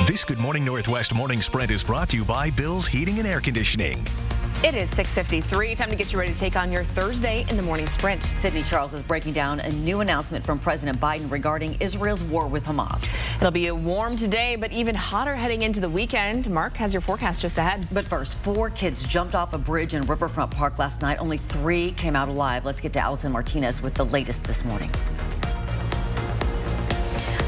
This Good Morning Northwest Morning Sprint is brought to you by Bill's Heating and Air Conditioning. It is 6:53. Time to get you ready to take on your Thursday in the morning sprint. Sydney Charles is breaking down a new announcement from President Biden regarding Israel's war with Hamas. It'll be warm today, but even hotter heading into the weekend. Mark has your forecast just ahead. But first, 4 kids jumped off a bridge in Riverfront Park last night. Only 3 came out alive. Let's get to Allison Martinez with the latest this morning.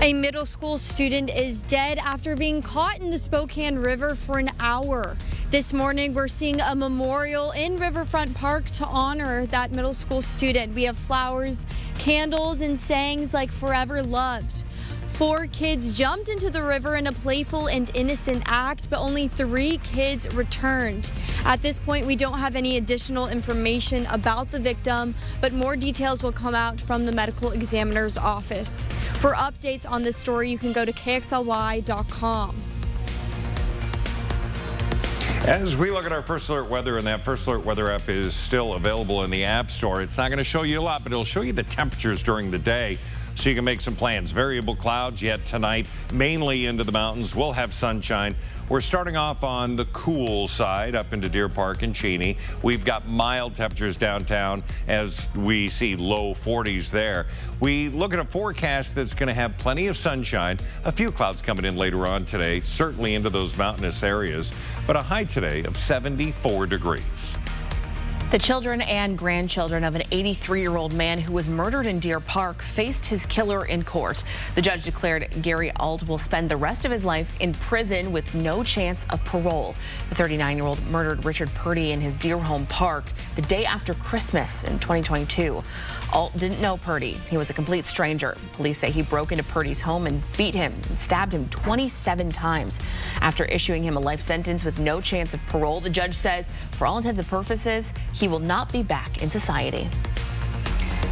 A middle school student is dead after being caught in the Spokane River for an hour. This morning, we're seeing a memorial in Riverfront Park to honor that middle school student. We have flowers, candles, and sayings like "Forever Loved." 4 kids jumped into the river in a playful and innocent act, but only 3 kids returned. At this point, we don't have any additional information about the victim, but more details will come out from the medical examiner's office. For updates on this story, you can go to KXLY.com. As we look at our First Alert weather, and that First Alert weather app is still available in the App Store, it's not going to show you a lot, but it'll show you the temperatures during the day so you can make some plans. Variable clouds yet tonight, mainly into the mountains. We'll have sunshine. We're starting off on the cool side up into Deer Park and Cheney. We've got mild temperatures downtown as we see low 40s there. We look at a forecast that's going to have plenty of sunshine. A few clouds coming in later on today, certainly into those mountainous areas, but a high today of 74 degrees. The children and grandchildren of an 83-year-old man who was murdered in Deer Park faced his killer in court. The judge declared Gary Alt will spend the rest of his life in prison with no chance of parole. The 39-year-old murdered Richard Purdy in his Deer Home Park the day after Christmas in 2022. Alt didn't know Purdy. He was a complete stranger. Police say he broke into Purdy's home and beat him and stabbed him 27 times. After issuing him a life sentence with no chance of parole, the judge says, for all intents and purposes, he will not be back in society.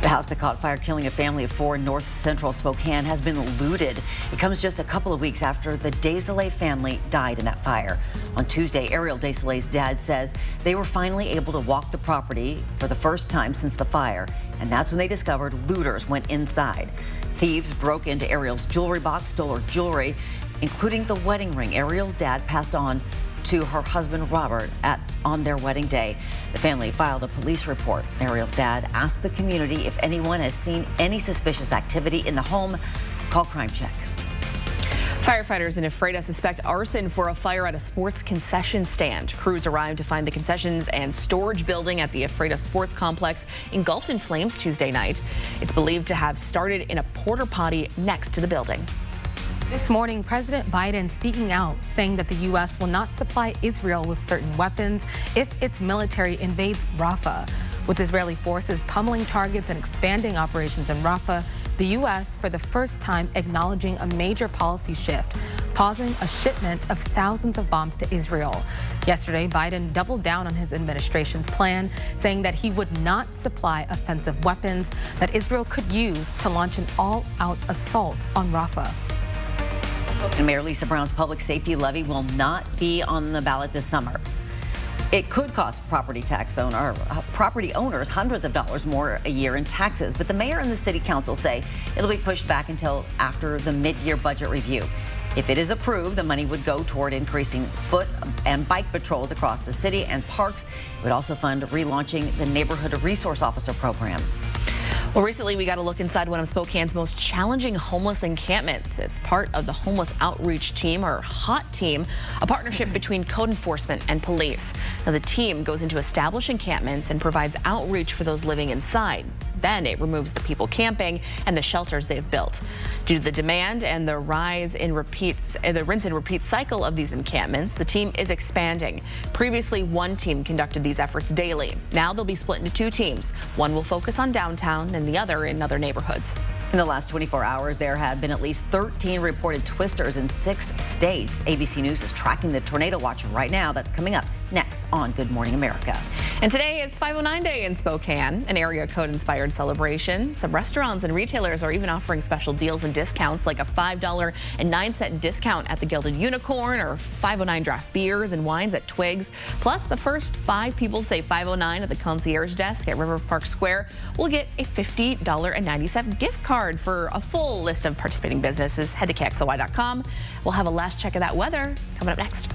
The house that caught fire, killing a family of 4 in north central Spokane, has been looted. It comes just a couple of weeks after the Desailles family died in that fire. On Tuesday, Ariel Desailles' dad says they were finally able to walk the property for the first time since the fire, and that's when they discovered looters went inside. Thieves broke into Ariel's jewelry box, stole her jewelry, including the wedding ring Ariel's dad passed on to her husband Robert on their wedding day. The family filed a police report. Ariel's dad asked the community if anyone has seen any suspicious activity in the home. Call Crime Check. Firefighters in Ephrata suspect arson for a fire at a sports concession stand. Crews arrived to find the concessions and storage building at the Ephrata Sports Complex engulfed in flames Tuesday night. It's believed to have started in a porta potty next to the building. This morning, President Biden speaking out, saying that the U.S. will not supply Israel with certain weapons if its military invades Rafah. With Israeli forces pummeling targets and expanding operations in Rafah, the U.S. for the first time acknowledging a major policy shift, pausing a shipment of thousands of bombs to Israel. Yesterday, Biden doubled down on his administration's plan, saying that he would not supply offensive weapons that Israel could use to launch an all-out assault on Rafah. And Mayor Lisa Brown's public safety levy will not be on the ballot this summer. It could cost property owners hundreds of dollars more a year in taxes, but the mayor and the city council say it'll be pushed back until after the mid-year budget review. If it is approved, the money would go toward increasing foot and bike patrols across the city and parks. It would also fund relaunching the Neighborhood Resource Officer program. Well, recently we got a look inside one of Spokane's most challenging homeless encampments. It's part of the Homeless Outreach Team, or HOT Team, a partnership between code enforcement and police. Now, the team goes into established encampments and provides outreach for those living inside. Then it removes the people camping and the shelters they've built. Due to the demand and the rinse and repeat cycle of these encampments, the team is expanding. Previously, one team conducted these efforts daily. Now they'll be split into 2 teams. One will focus on downtown and the other in other neighborhoods. In the last 24 hours, there have been at least 13 reported twisters in 6 states. ABC News is tracking the tornado watch right now that's coming up next on Good Morning America. And today is 509 Day in Spokane, an area code-inspired celebration. Some restaurants and retailers are even offering special deals and discounts, like a $5.09 discount at the Gilded Unicorn, or 509 draft beers and wines at Twigs. Plus, the first 5 people to say 509 at the concierge desk at River Park Square will get a $50.97 gift card. For a full list of participating businesses, head to KXLY.com. We'll have a last check of that weather coming up next.